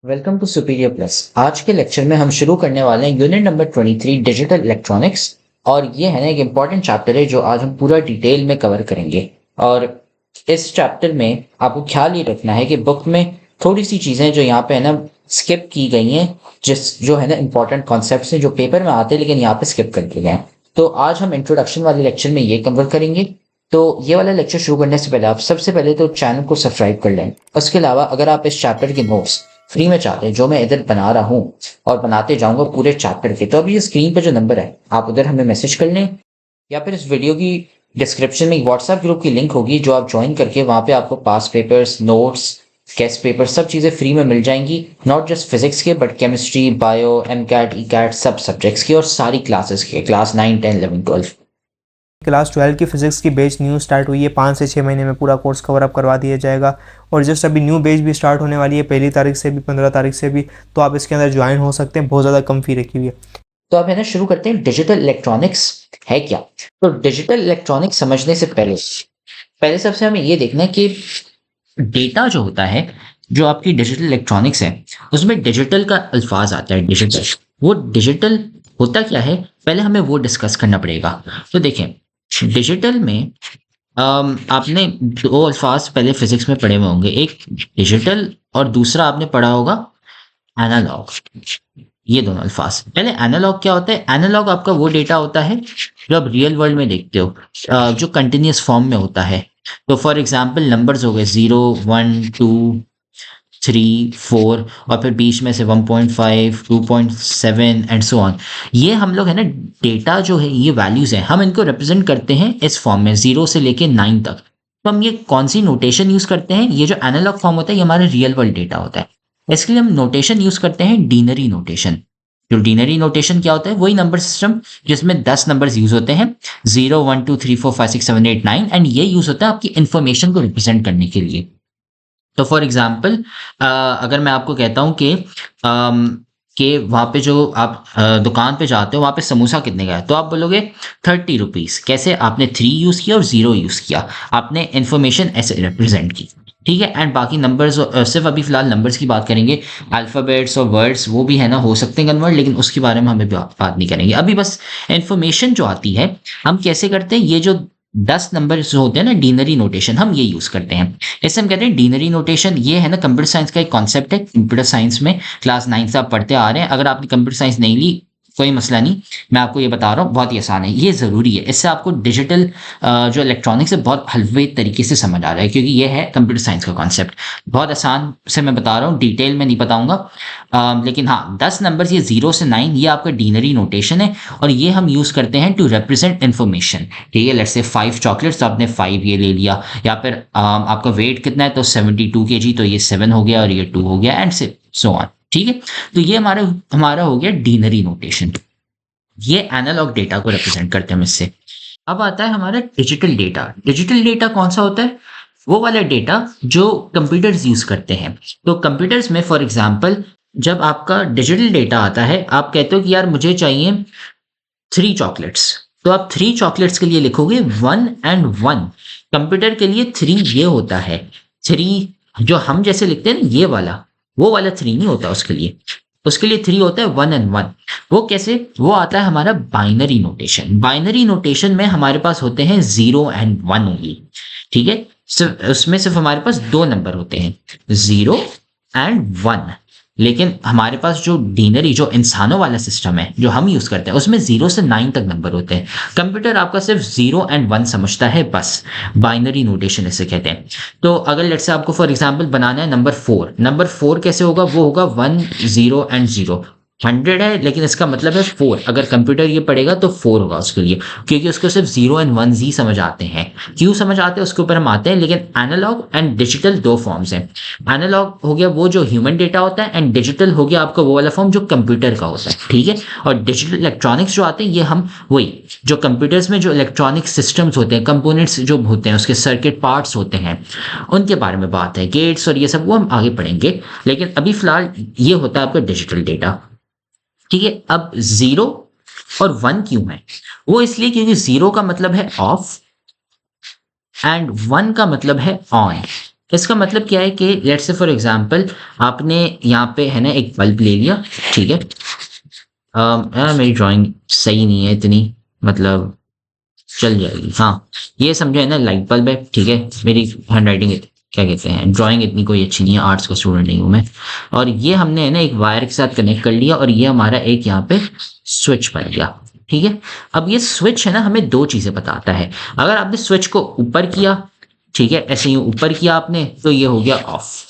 Welcome to superior plus. आज के lecture में हम शुरू करने वाले हैं यूनिट नंबर 23 डिजिटल इलेक्ट्रॉनिक्स। और ये है ना एक इम्पॉर्टेंट चैप्टर है जो आज हम पूरा डिटेल में कवर करेंगे। और इस चैप्टर में आपको ख्याल ये रखना है कि बुक में थोड़ी सी चीज़ें जो यहाँ पे है ना स्किप की गई हैं, जिस जो है ना इम्पॉर्टेंट कॉन्सेप्ट्स हैं जो पेपर में आते हैं लेकिन यहाँ पे स्किप कर दिए गए हैं। तो आज हम इंट्रोडक्शन वाले लेक्चर में ये कवर करेंगे। तो ये वाला लेक्चर शुरू करने से पहले आप सबसे पहले तो चैनल को सब्सक्राइब कर लें। उसके अलावा अगर आप इस चैप्टर के नोट्स फ्री में चाहते हैं जो मैं इधर बना रहा हूँ और बनाते जाऊंगा पूरे चैप्टर के, तो अभी ये स्क्रीन पर जो नंबर है आप उधर हमें मैसेज कर लें, या फिर इस वीडियो की डिस्क्रिप्शन में एक व्हाट्सएप ग्रुप की लिंक होगी जो आप ज्वाइन करके वहां पे आपको pass papers, notes, guess paper सब चीज़ें फ्री में मिल जाएंगी। नॉट जस्ट फिजिक्स के but chemistry, bio, MCAT, ECAT सब सब्जेक्ट्स की और सारी क्लासेस के, क्लास 9, 10, 11, 12। क्लास 12 की फिजिक्स की बैच न्यू स्टार्ट हुई है। 5 से 6 महीने में पूरा कोर्स कवर अप करवा दिया जाएगा। और जस्ट अभी न्यू बैच भी स्टार्ट होने वाली है 1 तारीख से भी 15 तारीख से भी, तो आप इसके अंदर ज्वाइन हो सकते हैं। बहुत ज़्यादा कम फी रखी हुई है। तो अब है ना शुरू करते हैं। डिजिटल इलेक्ट्रॉनिक्स है क्या? तो डिजिटल इलेक्ट्रॉनिक्स समझने से पहले पहले सबसे हमें ये देखना है कि डेटा जो होता है, जो आपकी डिजिटल इलेक्ट्रॉनिक्स है, उसमें डिजिटल का अल्फाज आता है। डिजिटल, वो डिजिटल होता क्या है पहले हमें वो डिस्कस करना पड़ेगा। तो देखें, डिजिटल में आपने दो अल्फाज पहले फिजिक्स में पढ़े हुए होंगे, एक डिजिटल और दूसरा आपने पढ़ा होगा एनालॉग। ये दोनों अल्फाज, पहले एनालॉग क्या होता है? एनालॉग आपका वो डेटा होता है जो आप रियल वर्ल्ड में देखते हो, जो कंटिन्यूस फॉर्म में होता है। तो फॉर एग्जांपल नंबर्स हो गए 0, 1, 2, 3, 4 और फिर बीच में से 1.5, 2.7 एंड सो ऑन। ये हम लोग है ना डेटा जो है, ये वैल्यूज हैं, हम इनको रिप्रेजेंट करते हैं इस फॉर्म में 0 से लेके 9 तक। तो हम ये कौन सी नोटेशन यूज करते हैं? ये जो एनालॉग फॉर्म होता है ये हमारा रियल वर्ल्ड डेटा होता है, इसके लिए हम नोटेशन यूज करते हैं डीनरी नोटेशन। जो डीनरी नोटेशन क्या होता है? वही नंबर सिस्टम जिसमें 10 नंबर्स यूज होते हैं, 0, 1, 2, 3, 4, 5, 6, 7, 8, 9, एंड ये यूज होता है आपकी इंफॉर्मेशन को रिप्रेजेंट करने के लिए। तो फॉर एग्जाम्पल अगर मैं आपको कहता हूँ कि वहाँ पे जो आप दुकान पे जाते हो वहाँ पे समोसा कितने का है, तो आप बोलोगे 30 रुपीज़। कैसे? आपने 3 यूज़ किया और 0 यूज़ किया, आपने इन्फॉर्मेशन ऐसे रिप्रेजेंट की। ठीक है। एंड बाकी नंबर्स, सिर्फ अभी फिलहाल नंबर्स की बात करेंगे। अल्फ़ाबेट्स और वर्ड्स वो भी है ना हो सकते हैं कन्वर्ट, लेकिन उसके बारे में हमें बात नहीं करेंगे अभी। बस इन्फॉर्मेशन जो आती है हम कैसे करते हैं, ये जो 10 नंबर जो होते हैं ना डीनरी नोटेशन, हम ये यूज करते हैं। इससे हम कहते हैं डीनरी नोटेशन। ये है ना कंप्यूटर साइंस का एक कॉन्सेप्ट है। कंप्यूटर साइंस में क्लास 9 से आप पढ़ते आ रहे हैं। अगर आपने कंप्यूटर साइंस नहीं ली कोई मसला नहीं, मैं आपको ये बता रहा हूँ, बहुत ही आसान है, ये ज़रूरी है। इससे आपको डिजिटल जो इलेक्ट्रॉनिक्स है बहुत हल्के तरीके से समझ आ रहा है, क्योंकि ये है कंप्यूटर साइंस का कॉन्सेप्ट। बहुत आसान से मैं बता रहा हूँ, डिटेल में नहीं बताऊंगा। लेकिन हाँ, 10 नंबर ये 0 से 9 ये आपका डीनरी नोटेशन है, और ये हम यूज़ करते हैं टू रिप्रेजेंट इन्फॉर्मेशन। ठीक है। लेट्स से 5 चॉकलेट्स, तो आपने 5 ये ले लिया। या फिर आपका वेट कितना है, तो 72 kg, तो ये 7 हो गया और ये 2 हो गया, एंड सो ऑन। ठीक है। तो ये हमारा हो गया डीनरी नोटेशन। ये एनालॉग डेटा को रिप्रेजेंट करते हैं इससे। अब आता है हमारा डिजिटल डेटा। डिजिटल डेटा कौन सा होता है? वो वाला डेटा जो कंप्यूटर्स यूज करते हैं। तो कंप्यूटर्स में फॉर एग्जांपल जब आपका डिजिटल डेटा आता है, आप कहते हो कि यार मुझे चाहिए 3 चॉकलेट्स, तो आप 3 चॉकलेट्स के लिए लिखोगे 1 एंड 1। कंप्यूटर के लिए 3 ये होता है। 3 जो हम जैसे लिखते हैं ना ये वाला, वो वाला 3 नहीं होता उसके लिए। उसके लिए 3 होता है 1 एंड 1। वो कैसे? वो आता है हमारा बाइनरी नोटेशन। बाइनरी नोटेशन में हमारे पास होते हैं 0 एंड 1 ओनली। ठीक है। सिर्फ उसमें सिर्फ हमारे पास 2 नंबर होते हैं, 0 एंड 1। लेकिन हमारे पास जो डीनरी, जो इंसानों वाला सिस्टम है जो हम यूज करते हैं, उसमें 0 से 9 तक नंबर होते हैं। कंप्यूटर आपका सिर्फ 0 एंड 1 समझता है बस। बाइनरी नोटेशन इसे कहते हैं। तो अगर लेट्स से आपको फॉर एग्जांपल बनाना है नंबर 4, नंबर 4 कैसे होगा? वो होगा 1, 0 एंड 0। 100 है लेकिन इसका मतलब है 4। अगर कंप्यूटर ये पढ़ेगा तो 4 होगा उसके लिए, क्योंकि उसको सिर्फ 0 एंड 1 ही समझ आते हैं। क्यों समझ आते हैं उसके ऊपर हम आते हैं। लेकिन एनालॉग एंड डिजिटल 2 फॉर्म्स हैं। एनालॉग हो गया वो जो ह्यूमन डेटा होता है, एंड डिजिटल हो गया आपका वो वाला फॉर्म जो कंप्यूटर का होता है। ठीक है। और डिजिटल इलेक्ट्रॉनिक्स जो आते हैं, ये हम वही जो कंप्यूटर्स में जो इलेक्ट्रॉनिक सिस्टम्स होते हैं, कंपोनेंट्स जो होते हैं, उसके सर्किट पार्ट्स होते हैं, उनके बारे में बात है। गेट्स और ये सब वो हम आगे पढ़ेंगे, लेकिन अभी फिलहाल ये होता है आपका डिजिटल डेटा। ठीक है। अब 0 और 1 क्यों है? वो इसलिए क्योंकि 0 का मतलब है ऑफ एंड 1 का मतलब है ऑन। इसका मतलब क्या है कि लेट्स से फॉर एग्जांपल आपने यहाँ पे है ना एक बल्ब ले लिया, ठीक है। मेरी ड्राइंग सही नहीं है इतनी, मतलब चल जाएगी, हाँ ये समझो है ना लाइट बल्ब है, ठीक है। मेरी हैंडराइटिंग क्या कहते हैं, ड्राइंग इतनी कोई अच्छी नहीं है, आर्ट्स का स्टूडेंट नहीं हूँ मैं। और ये हमने है ना एक वायर के साथ कनेक्ट कर लिया और ये हमारा एक यहाँ पे स्विच बन गया, ठीक है। अब ये स्विच है ना हमें दो चीजें बताता है। अगर आपने स्विच को ऊपर किया, ठीक है, ऐसे ही ऊपर किया आपने, तो ये हो गया ऑफ,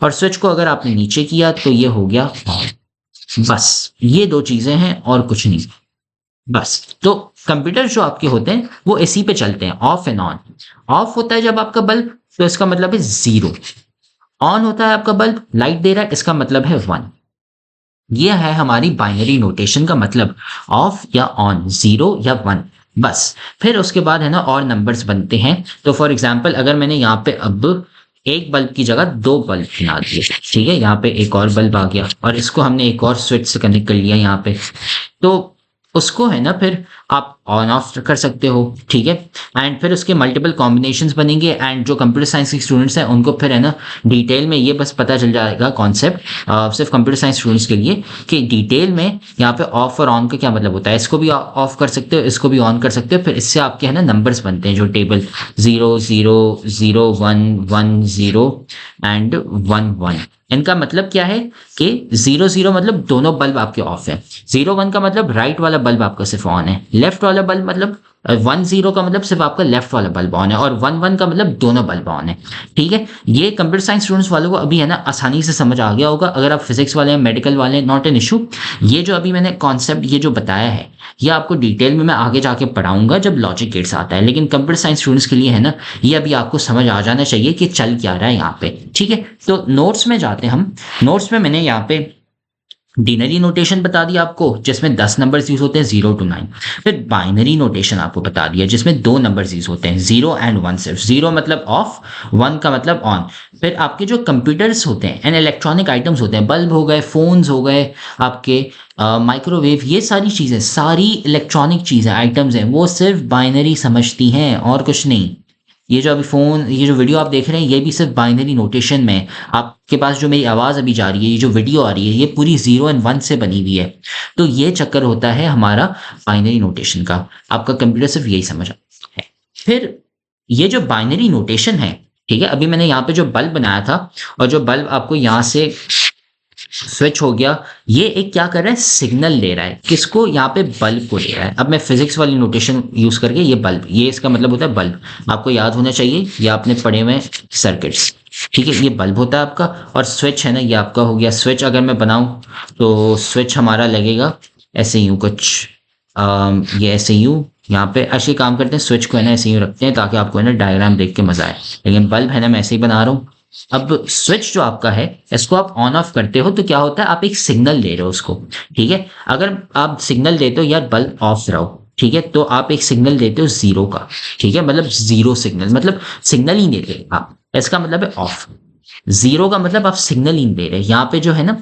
और स्विच को अगर आपने नीचे किया तो ये हो गया ऑन। बस ये दो चीजें हैं और कुछ नहीं, बस। तो कंप्यूटर जो आपके होते हैं वो इसी पे चलते हैं, ऑफ एंड ऑन। ऑफ होता है जब आपका बल्ब, तो इसका मतलब है 0। ऑन होता है आपका बल्ब, लाइट दे रहा है, इसका मतलब है 1। ये है हमारी बाइनरी नोटेशन का मतलब, ऑफ या ऑन, 0 या 1, बस। फिर उसके बाद है ना और नंबर्स बनते हैं। तो फॉर एग्जाम्पल अगर मैंने यहाँ पे अब एक बल्ब की जगह 2 बल्ब बना दिए, ठीक है, यहाँ पे एक और बल्ब आ गया और इसको हमने एक और स्विच से कनेक्ट कर लिया यहाँ पे, तो उसको है ना फिर आप ऑन ऑफ कर सकते हो, ठीक है। एंड फिर उसके मल्टीपल कॉम्बिनेशंस बनेंगे, एंड जो कंप्यूटर साइंस के स्टूडेंट्स हैं उनको फिर है ना डिटेल में ये बस पता चल जाएगा कॉन्सेप्ट, सिर्फ कंप्यूटर साइंस स्टूडेंट्स के लिए, कि डिटेल में यहाँ पे ऑफ और ऑन का क्या मतलब होता है। इसको भी ऑफ कर सकते हो, इसको भी ऑन कर सकते हो, फिर इससे आपके है ना नंबर्स बनते हैं जो टेबल 0 0 0 1 1 0 एंड 1 1। इनका मतलब क्या है कि 0 0 मतलब दोनों बल्ब आपके ऑफ है, 0 1 का मतलब राइट वाला बल्ब आपका सिर्फ ऑन है, लेफ्ट वाला बल्ब मतलब 1 0 का मतलब सिर्फ आपका लेफ्ट वाला बल्ब ऑन है, और 1 1 का मतलब दोनों बल्ब ऑन है, ठीक है। ये कंप्यूटर साइंस स्टूडेंट्स वालों को अभी है ना आसानी से समझ आ गया होगा। अगर आप फिजिक्स वाले हैं, मेडिकल वाले हैं, नॉट एन इशू। ये जो अभी मैंने कॉन्सेप्ट ये जो बताया है, ये आपको डिटेल में मैं आगे जाके पढ़ाऊंगा जब लॉजिक गेट्स आता है, लेकिन कंप्यूटर साइंस स्टूडेंट्स के लिए है ना ये अभी आपको समझ आ जाना चाहिए कि चल क्या रहा है यहाँ पे, ठीक है। तो नोट्स में जाते हैं हम। नोट्स में मैंने यहाँ पे डिनरी नोटेशन बता दिया आपको, जिसमें 10 नंबर्स यूज होते हैं 0 to 9। फिर बाइनरी नोटेशन आपको बता दिया जिसमें 2 नंबर्स यूज होते हैं, 0 and 1 सिर्फ। 0 मतलब ऑफ, 1 का मतलब ऑन। फिर आपके जो कंप्यूटर्स होते हैं एंड इलेक्ट्रॉनिक आइटम्स होते हैं, बल्ब हो गए, फोन्स हो गए आपके, माइक्रोवेव, ये सारी चीज़ें, सारी इलेक्ट्रॉनिक चीज़ें, आइटम्स हैं, वो सिर्फ बाइनरी समझती हैं और कुछ नहीं। ये जो अभी फ़ोन, ये जो वीडियो आप देख रहे हैं, ये भी सिर्फ बाइनरी नोटेशन में। आपके पास जो मेरी आवाज़ अभी जा रही है, ये जो वीडियो आ रही है, ये पूरी 0 and 1 से बनी हुई है। तो ये चक्कर होता है हमारा बाइनरी नोटेशन का। आपका कंप्यूटर सिर्फ यही समझ है। फिर ये जो बाइनरी नोटेशन है, ठीक है, अभी मैंने यहाँ पे जो बल्ब बनाया था, और जो बल्ब आपको यहाँ से स्विच हो गया, ये एक क्या कर रहा है, सिग्नल ले रहा है। किसको, यहाँ पे बल्ब को ले रहा है। अब मैं फिजिक्स वाली नोटेशन यूज करके, ये बल्ब, ये इसका मतलब होता है बल्ब। आपको याद होना चाहिए, ये आपने पढ़े हुए सर्किट्स, ठीक है। ये बल्ब होता है आपका, और स्विच है ना ये आपका हो गया स्विच। अगर मैं बनाऊं तो स्विच हमारा लगेगा ऐसे यूं कुछ, ये ऐसे यूं, यहाँ पे ऐसे काम करते हैं, स्विच को है ना ऐसे यूं रखते हैं ताकि आपको है ना डायग्राम देख के मजा आए। लेकिन बल्ब है ना मैं ऐसे ही बना रहा हूँ। अब स्विच जो आपका है, इसको आप ऑन ऑफ करते हो तो क्या होता है, आप एक सिग्नल ले रहे हो उसको, ठीक है। अगर आप सिग्नल देते हो यार बल्ब ऑफ रहो, ठीक है, तो आप एक सिग्नल देते हो 0 का, ठीक है, मतलब 0 सिग्नल, मतलब सिग्नल ही नहीं दे रहे आप, इसका मतलब है ऑफ। 0 का मतलब आप सिग्नल ही नहीं दे रहे। यहाँ पे जो है ना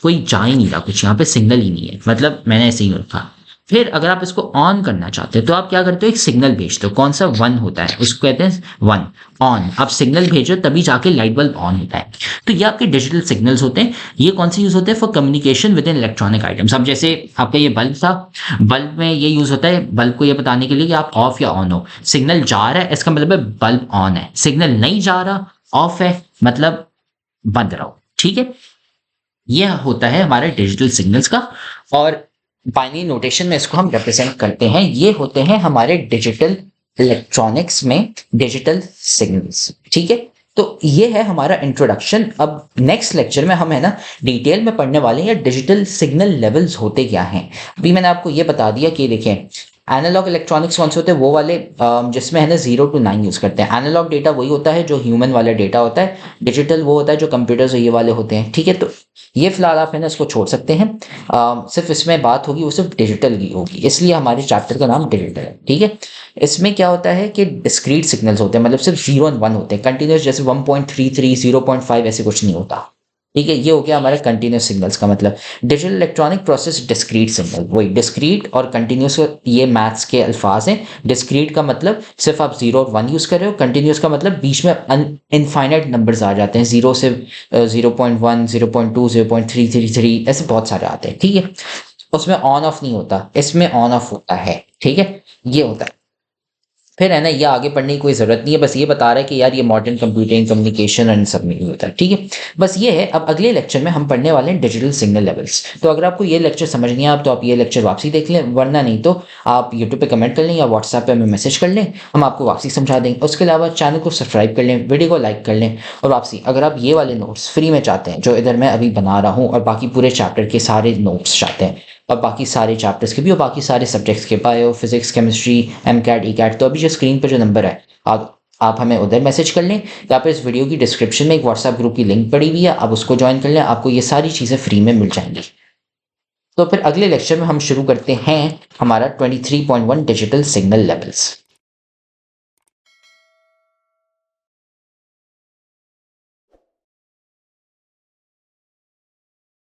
कोई जा ही नहीं रहा कुछ, यहाँ पे सिग्नल ही नहीं है, मतलब मैंने ऐसे ही रखा। फिर अगर आप इसको ऑन करना चाहते हो तो आप क्या करते हो, एक सिग्नल भेजते हो। कौन सा, 1 होता है, उसको कहते हैं 1 ऑन। आप सिग्नल भेजो तभी जाके लाइट बल्ब ऑन होता है। तो ये आपके डिजिटल सिग्नल्स होते हैं। ये कौन से यूज होते हैं, for communication with in electronic items. अब जैसे आपका ये बल्ब था, बल्ब में ये यूज होता है, बल्ब को ये बताने के लिए कि आप ऑफ या ऑन हो। सिग्नल जा रहा है, इसका मतलब है बल्ब ऑन है। सिग्नल नहीं जा रहा, ऑफ है, मतलब बंद रहो, ठीक है। यह होता है हमारे डिजिटल सिग्नल्स का, और बाइनरी नोटेशन में इसको हम रिप्रेजेंट करते हैं। ये होते हैं हमारे डिजिटल इलेक्ट्रॉनिक्स में डिजिटल सिग्नल्स, ठीक है। तो ये है हमारा इंट्रोडक्शन। अब नेक्स्ट लेक्चर में हम है ना डिटेल में पढ़ने वाले हैं डिजिटल सिग्नल लेवल्स होते क्या हैं। अभी मैंने आपको ये बता दिया कि देखें, एनालॉग इलेक्ट्रॉनिक्स कौन से होते हैं, वो वाले जिसमें है ना 0 to 9 यूज़ करते हैं। एनालॉग डेटा वही होता है जो ह्यूमन वाला डेटा होता है। डिजिटल वो होता है जो कंप्यूटर्स ये वाले होते हैं, ठीक है। तो ये फिलहाल आप है ना इसको छोड़ सकते हैं। सिर्फ इसमें बात होगी वो सिर्फ डिजिटल की होगी, इसलिए हमारे चैप्टर का नाम डिजिटल है, ठीक है। इसमें क्या होता है कि डिस्क्रीट सिग्नल्स होते हैं, मतलब सिर्फ 0 and 1 होते हैं। कंटिन्यूस जैसे 1.33 0.5 ऐसे कुछ नहीं होता, ठीक है, ये हो गया हमारा कंटिन्यूस सिग्नल्स का मतलब। Digital electronic process discrete signal, वही डिस्क्रीट और कंटिन्यूस, ये मैथ्स के अल्फाज हैं। डिस्क्रीट का मतलब सिर्फ आप 0 और 1 यूज़ कर रहे हो, कंटिन्यूस का मतलब बीच में इनफाइनाइट नंबर्स आ जाते हैं, 0 से 0.1, 0.2, 0.333, ऐसे बहुत सारे आते हैं। ठीक है, उसमें ऑन ऑफ नहीं होता, इसमें ऑन ऑफ होता है। ठीक है, ये होता है। फिर है ना, ये आगे पढ़ने की कोई ज़रूरत नहीं है, बस ये बता रहा है कि यार ये मॉडर्न कंप्यूटिंग, कम्युनिकेशन एंड सब में होता है। ठीक है, बस ये है। अब अगले लेक्चर में हम पढ़ने वाले हैं डिजिटल सिग्नल लेवल्स। तो अगर आपको ये लेक्चर समझ नहीं आया तो आप ये लेक्चर वापसी देख लें, वरना नहीं तो आप यूट्यूब पे कमेंट कर लें या व्हाट्सएप पे हमें मैसेज कर लें, हम आपको वापसी समझा देंगे। उसके अलावा चैनल को सब्सक्राइब कर लें, वीडियो को लाइक कर लें। और वापसी अगर आप ये वाले नोट्स फ्री में चाहते हैं जो इधर मैं अभी बना रहा हूँ, और बाकी पूरे चैप्टर के सारे नोट्स चाहते हैं, और बाकी सारे चैप्टर्स के भी और बाकी सारे सब्जेक्ट्स के, bio, physics, chemistry, MCAT, ECAT, तो अभी जो स्क्रीन पर जो नंबर है आप हमें उधर मैसेज कर लें, या फिर इस वीडियो की डिस्क्रिप्शन में एक व्हाट्सएप ग्रुप की लिंक पड़ी हुई है, आप उसको ज्वाइन कर लें, आपको ये सारी चीज़ें फ्री में मिल जाएंगी। तो फिर अगले लेक्चर में हम शुरू करते हैं हमारा 23.1 डिजिटल सिग्नल लेवल्स।